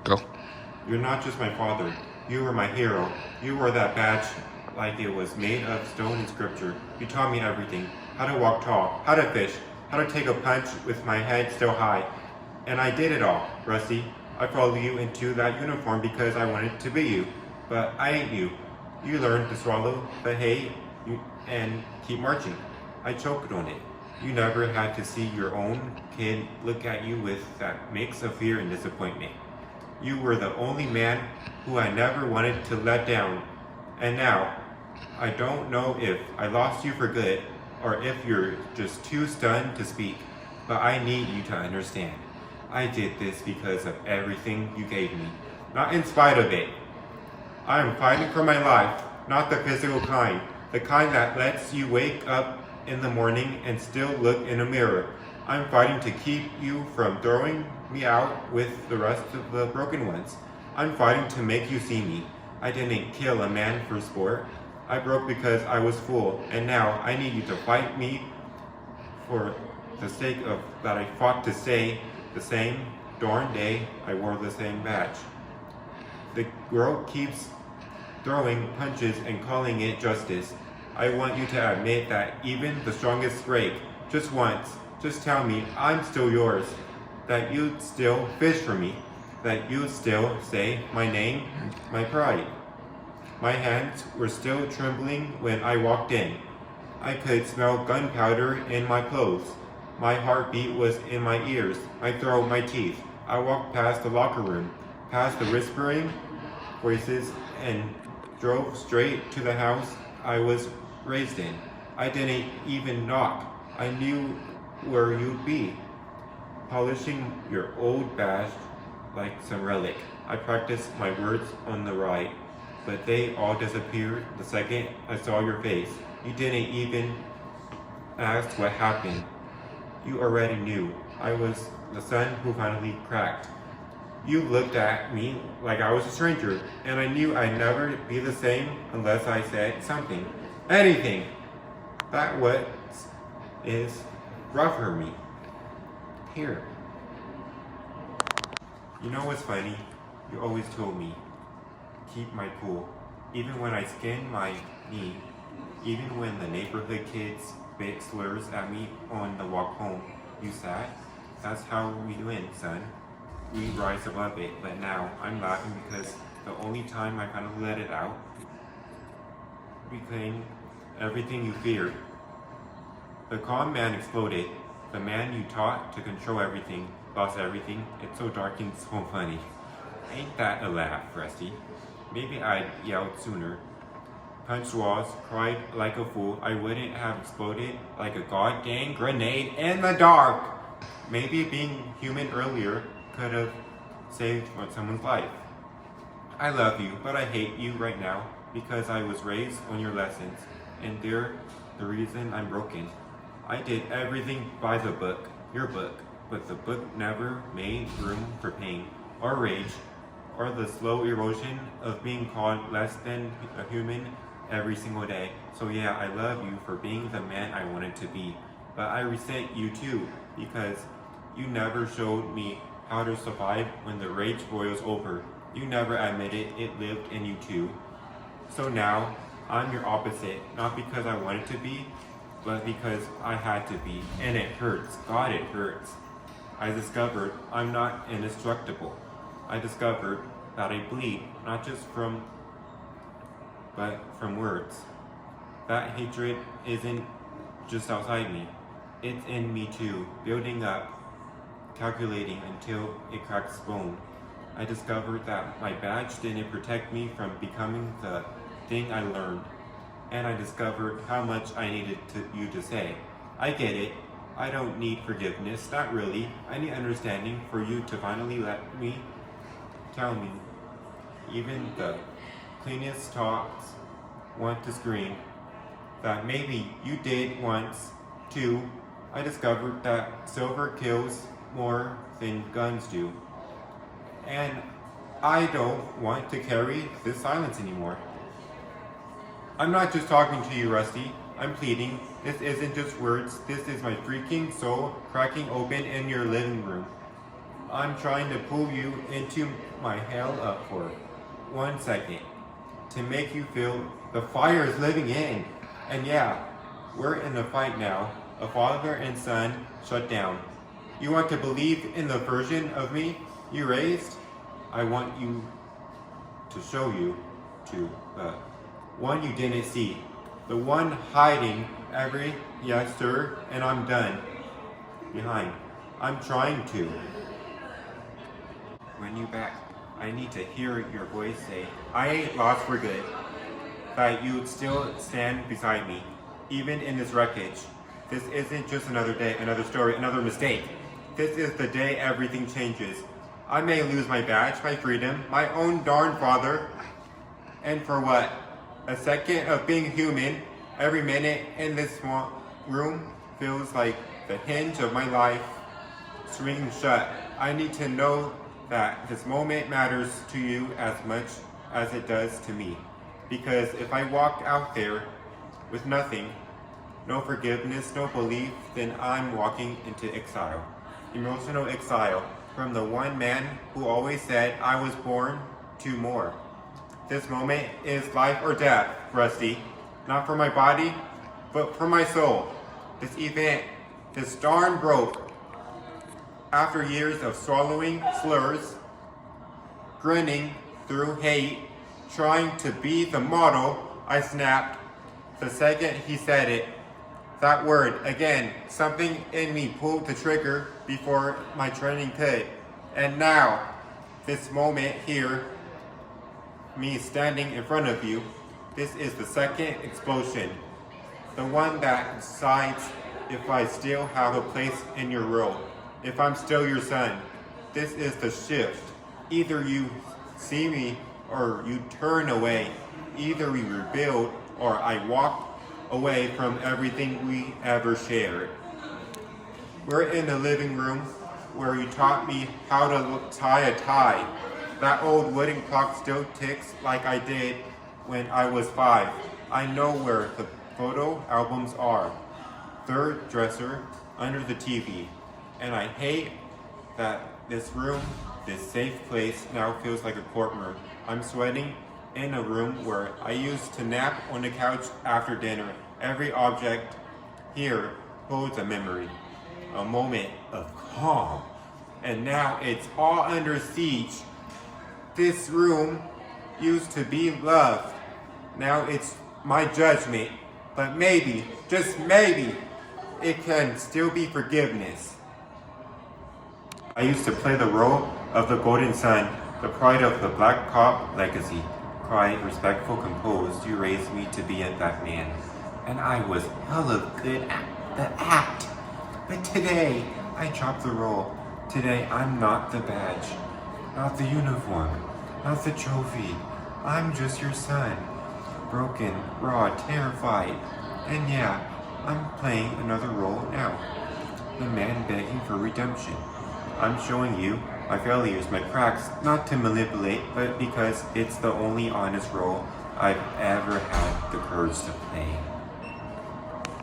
Go. You're not just my father. You were my hero. You wore that badge like it was made of stone and scripture. You taught me everything. How to walk tall, how to fish, how to take a punch with my head still high. And I did it all, Rusty. I followed you into that uniform because I wanted to be you. But I ain't you. You learned to swallow the hay and keep marching. I choked on it. You never had to see your own kid look at you with that mix of fear and disappointment. You were the only man who I never wanted to let down. And now, I don't know if I lost you for good or if you're just too stunned to speak, but I need you to understand. I did this because of everything you gave me, not in spite of it. I am fighting for my life, not the physical kind, the kind that lets you wake up in the morning and still look in a mirror. I'm fighting to keep you from throwing me out with the rest of the broken ones. I'm fighting to make you see me. I didn't kill a man for sport. I broke because I was full, and now I need you to fight me for the sake of that I fought to say the same darn day I wore the same badge. The world keeps throwing punches and calling it justice. I want you to admit that even the strongest break, just once, just tell me I'm still yours, that you'd still fish for me, that you'd still say my name, my pride. My hands were still trembling when I walked in. I could smell gunpowder in my clothes. My heartbeat was in my ears, my throat, my teeth. I walked past the locker room, past the whispering voices, and drove straight to the house I was raised in. I didn't even knock. I knew where you'd be, polishing your old badge like some relic. I practiced my words on the right, but they all disappeared the second I saw your face. You didn't even ask what happened. You already knew. I was the son who finally cracked. You looked at me like I was a stranger, and I knew I'd never be the same unless I said something. Anything. That what is rough for me. Here. You know what's funny? You always told me, keep my cool. Even when I skinned my knee, even when the neighborhood kids spit slurs at me on the walk home, you said, that's how we win, son. We rise above it, but now I'm laughing because the only time I finally let it out, became everything you feared. The calm man exploded. The man you taught to control everything, lost everything. It's so dark and so funny. Ain't that a laugh, Rusty? Maybe I'd yelled sooner. Punched walls, cried like a fool. I wouldn't have exploded like a goddamn grenade in the dark. Maybe being human earlier could have saved someone's life. I love you, but I hate you right now because I was raised on your lessons, and they're the reason I'm broken. I did everything by the book, your book, but the book never made room for pain or rage or the slow erosion of being called less than a human every single day. So yeah, I love you for being the man I wanted to be, but I resent you too because you never showed me how to survive when the rage boils over. You never admitted it lived in you too. So now, I'm your opposite, not because I wanted to be, but because I had to be. And it hurts. God, it hurts. I discovered I'm not indestructible. I discovered that I bleed, not just but from words. That hatred isn't just outside me. It's in me too, building up, calculating until it cracks bone. I discovered that my badge didn't protect me from becoming the thing I learned. And I discovered how much I needed you to say. I get it. I don't need forgiveness, not really. I need understanding for you to finally let me tell me. Even the cleanest talks want to scream that maybe you did once too. I discovered that silver kills more than guns do. And I don't want to carry this silence anymore. I'm not just talking to you, Rusty. I'm pleading. This isn't just words. This is my freaking soul cracking open in your living room. I'm trying to pull you into my hell up for 1 second to make you feel the fire is living in. And yeah, we're in a fight now. A father and son shut down. You want to believe in the version of me you raised? I want you to show you to the one you didn't see. The one hiding every yes sir, and I'm done. Behind. I'm trying to. When you back, I need to hear your voice say, I ain't lost for good. That you'd still stand beside me, even in this wreckage. This isn't just another day, another story, another mistake. This is the day everything changes. I may lose my badge, my freedom, my own darn father. And for what? A second of being human. Every minute in this small room feels like the hinge of my life swinging shut. I need to know that this moment matters to you as much as it does to me. Because if I walk out there with nothing, no forgiveness, no belief, then I'm walking into exile. Emotional exile from the one man who always said I was born to more. This moment is life or death, Rusty. Not for my body, but for my soul. This event, this darn broke. After years of swallowing slurs, grinning through hate, trying to be the model, I snapped the second he said it. That word, again, something in me pulled the trigger before my training could. And now, this moment here, me standing in front of you, this is the second explosion. The one that decides if I still have a place in your world, if I'm still your son. This is the shift. Either you see me or you turn away. Either we rebuild or I walk away from everything we ever shared. We're in the living room where you taught me how to tie a tie. That old wooden clock still ticks like I did when I was 5. I know where the photo albums are. Third dresser under the TV. And I hate that this room, this safe place, now feels like a courtroom. I'm sweating in a room where I used to nap on the couch after dinner. Every object here holds a memory, a moment of calm. And now it's all under siege. This room used to be loved. Now it's my judgment. But maybe, just maybe, it can still be forgiveness. I used to play the role of the golden son, the pride of the black cop legacy. Quiet, respectful, composed, you raised me to be that man. And I was hella good at the act. But today, I dropped the role. Today, I'm not the badge, not the uniform, not the trophy. I'm just your son. Broken, raw, terrified. And yeah, I'm playing another role now. The man begging for redemption. I'm showing you my failures, my cracks, not to manipulate, but because it's the only honest role I've ever had the courage to play.